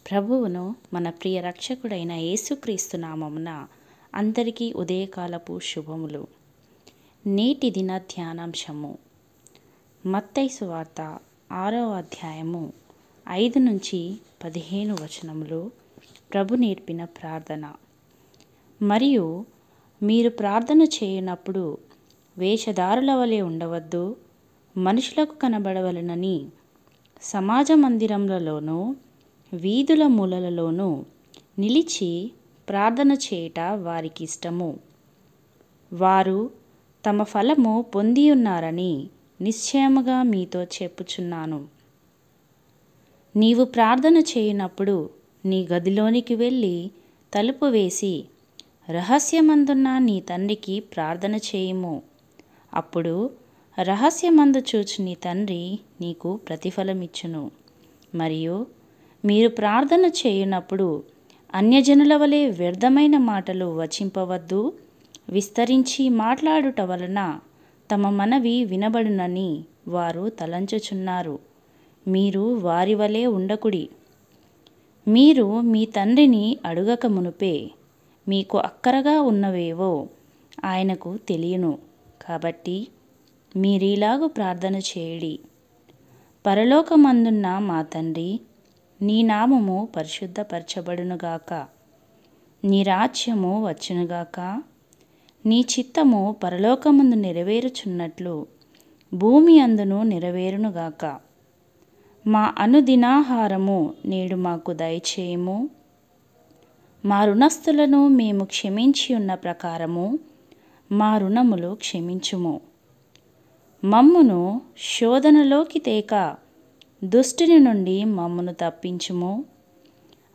ప్రభువును మన ప్రియ రక్షకుడైన యేసుక్రీస్తు నామమున అందరికీ ఉదయకాలపు శుభములు. నేటి దిన ధ్యానాంశము మత్తయి సువార్త 6వ అధ్యాయము 5 నుంచి 15 వచనములు. ప్రభు నేర్పిన ప్రార్థన. మరియు మీరు ప్రార్థన చేయునప్పుడు వేషధారుల వలె ఉండవద్దు, మనుషులకు కనబడవలెనని సమాజ మందిరములలోనూ వీధుల మూలలలోనూ నిలిచి ప్రార్థన చేయుట వారికి ఇష్టము. వారు తమ ఫలము పొందియున్నారని నిశ్చయముగా మీతో చెప్పుచున్నాను. నీవు ప్రార్థన చేయునప్పుడు నీ గదిలోనికి వెళ్ళి తలుపు వేసి రహస్యమందున్న నీ తండ్రికి ప్రార్థన చేయుము. అప్పుడు రహస్యమందు చూచు నీ తండ్రి నీకు ప్రతిఫలమిచ్చును. మరియు మీరు ప్రార్థన చేయునప్పుడు అన్యజనుల వలె వ్యర్థమైన మాటలు వచింపవద్దు. విస్తరించి మాట్లాడుట వలన తమ మనవి వినబడునని వారు తలంచుచున్నారు. మీరు వారి వలె ఉండకుడి. మీరు మీ తండ్రిని అడుగక మునుపే మీకు అక్కరగా ఉన్నవేవో ఆయనకు తెలియను. కాబట్టి మీరీలాగు ప్రార్థన చేయుడి. పరలోకమందున్న మా తండ్రి, నీ నామము పరిశుద్ధపరచబడునుగాక. నీ రాజ్యము వచ్చునుగాక. నీ చిత్తము పరలోకమందు నెరవేరుచున్నట్లు భూమి అందును నెరవేరునుగాక. మా అనుదినాహారము నేడు మాకు దయచేయుము. మా రుణస్థులను మేము క్షమించి ఉన్న ప్రకారము మా రుణములు క్షమించుము. మమ్మును శోధనలోకి తేక దుష్టుని నుండి మమ్మును తప్పించుము.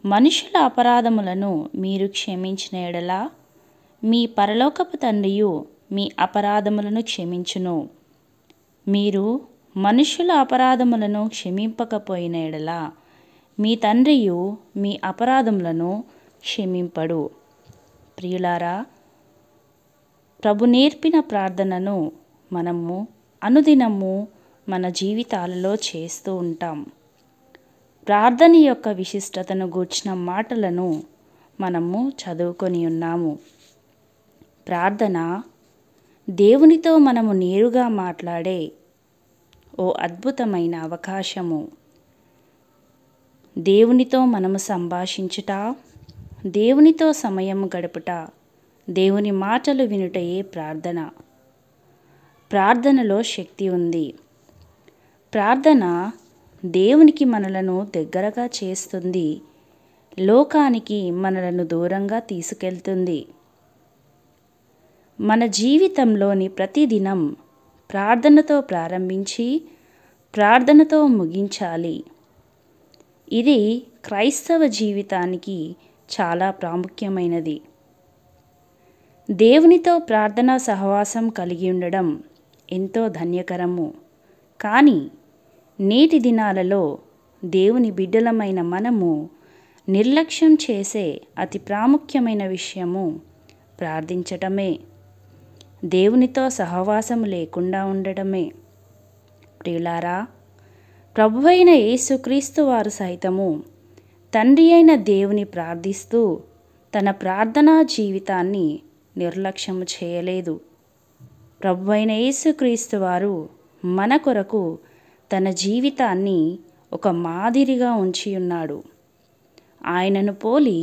మనుషుల అపరాధములను మీరు క్షమించిన ఎడల మీ పరలోకపు తండ్రియు మీ అపరాధములను క్షమించును. మీరు మనుషుల అపరాధములను క్షమింపకపోయిన ఎడల మీ తండ్రియు మీ అపరాధములను క్షమింపడు. ప్రియులారా, ప్రభు నేర్పిన ప్రార్థనను మనము అనుదినము మన జీవితాలలో చేస్తూ ఉంటాం. ప్రార్థన యొక్క విశిష్టతను గూర్చిన మాటలను మనము చదువుకొని ఉన్నాము. ప్రార్థన దేవునితో మనము నేరుగా మాట్లాడే ఓ అద్భుతమైన అవకాశము. దేవునితో మనము సంభాషించుట, దేవునితో సమయం గడుపుట, దేవుని మాటలు వినుటయే ప్రార్థన. ప్రార్థనలో శక్తి ఉంది. ప్రార్థన దేవునికి మనలను దగ్గరగా చేస్తుంది, లోకానికి మనలను దూరంగా తీసుకెళ్తుంది. మన జీవితంలోని ప్రతిదినం ప్రార్థనతో ప్రారంభించి ప్రార్థనతో ముగించాలి. ఇది క్రైస్తవ జీవితానికి చాలా ప్రాముఖ్యమైనది. దేవునితో ప్రార్థనా సహవాసం కలిగి ఉండడం ఎంతో ధన్యకరము. కానీ నేటి దినాలలో దేవుని బిడ్డలమైన మనము నిర్లక్ష్యం చేసే అతి ప్రాముఖ్యమైన విషయము ప్రార్థించటమే, దేవునితో సహవాసము లేకుండా ఉండటమే. ప్రియులారా, ప్రభువైన యేసుక్రీస్తు వారు సైతము తండ్రి అయిన దేవుని ప్రార్థిస్తూ తన ప్రార్థనా జీవితాన్ని నిర్లక్ష్యము చేయలేదు. ప్రభువైన యేసుక్రీస్తు వారు మన కొరకు తన జీవితాన్ని ఒక మాదిరిగా ఉంచి ఉన్నాడు. ఆయనను పోలి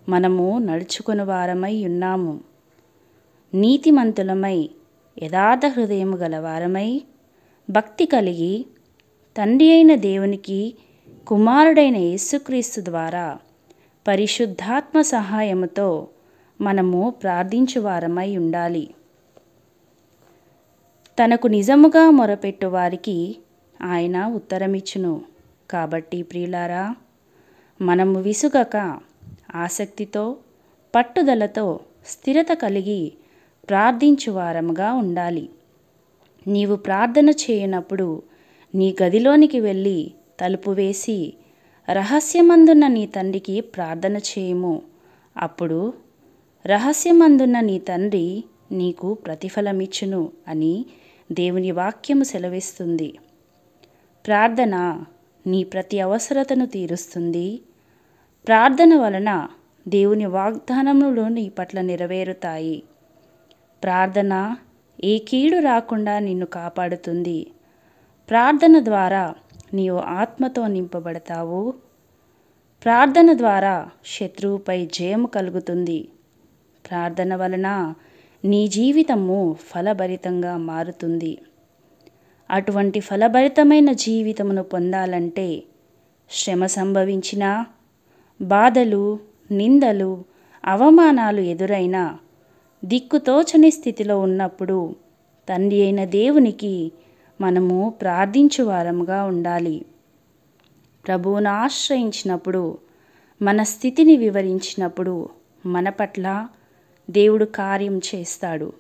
మనము నడుచుకుని వారమై ఉన్నాము. నీతిమంతులమై, యథార్థ హృదయము గలవారమై, భక్తి కలిగి తండ్రి అయిన దేవునికి కుమారుడైన యేసుక్రీస్తు ద్వారా పరిశుద్ధాత్మ సహాయముతో మనము ప్రార్థించువారమై ఉండాలి. తనకు నిజముగా మొరపెట్టు వారికి ఆయన ఉత్తరమిచ్చును. కాబట్టి ప్రియులారా, మనము విసుగక ఆసక్తితో, పట్టుదలతో, స్థిరత కలిగి ప్రార్థించువారముగా ఉండాలి. నీవు ప్రార్థన చేయనప్పుడు నీ గదిలోనికి వెళ్ళి తలుపు వేసి రహస్యమందున్న నీ తండ్రికి ప్రార్థన చేయుము. అప్పుడు రహస్యమందున్న నీ తండ్రి నీకు ప్రతిఫలమిచ్చును అని దేవుని వాక్యము సెలవిస్తుంది. ప్రార్థన నీ ప్రతి అవసరతను తీరుస్తుంది. ప్రార్థన వలన దేవుని వాగ్దానములు నీ పట్ల నెరవేరుతాయి. ప్రార్థన ఏ కీడు రాకుండా నిన్ను కాపాడుతుంది. ప్రార్థన ద్వారా నీవు ఆత్మతో నింపబడతావు. ప్రార్థన ద్వారా శత్రువుపై జయము కలుగుతుంది. ప్రార్థన వలన నీ జీవితము ఫలభరితంగా మారుతుంది. అటువంటి ఫలభరితమైన జీవితమును పొందాలంటే శ్రమ సంభవించినా, బాధలు, నిందలు, అవమానాలు ఎదురైనా, దిక్కుతోచని స్థితిలో ఉన్నప్పుడు తండ్రి అయిన దేవునికి మనము ప్రార్థించువారముగా ఉండాలి. ప్రభువును ఆశ్రయించినప్పుడు, మన స్థితిని వివరించినప్పుడు మన పట్ల దేవుడు కార్యం చేస్తాడు.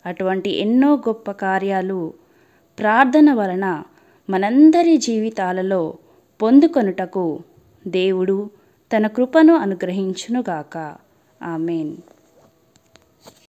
అటువంటి ఎన్నో గొప్ప కార్యాలు ప్రార్థన వలన మనందరి జీవితాలలో పొందుకొనుటకు దేవుడు తన కృపను అనుగ్రహించునుగాక. ఆమేన్.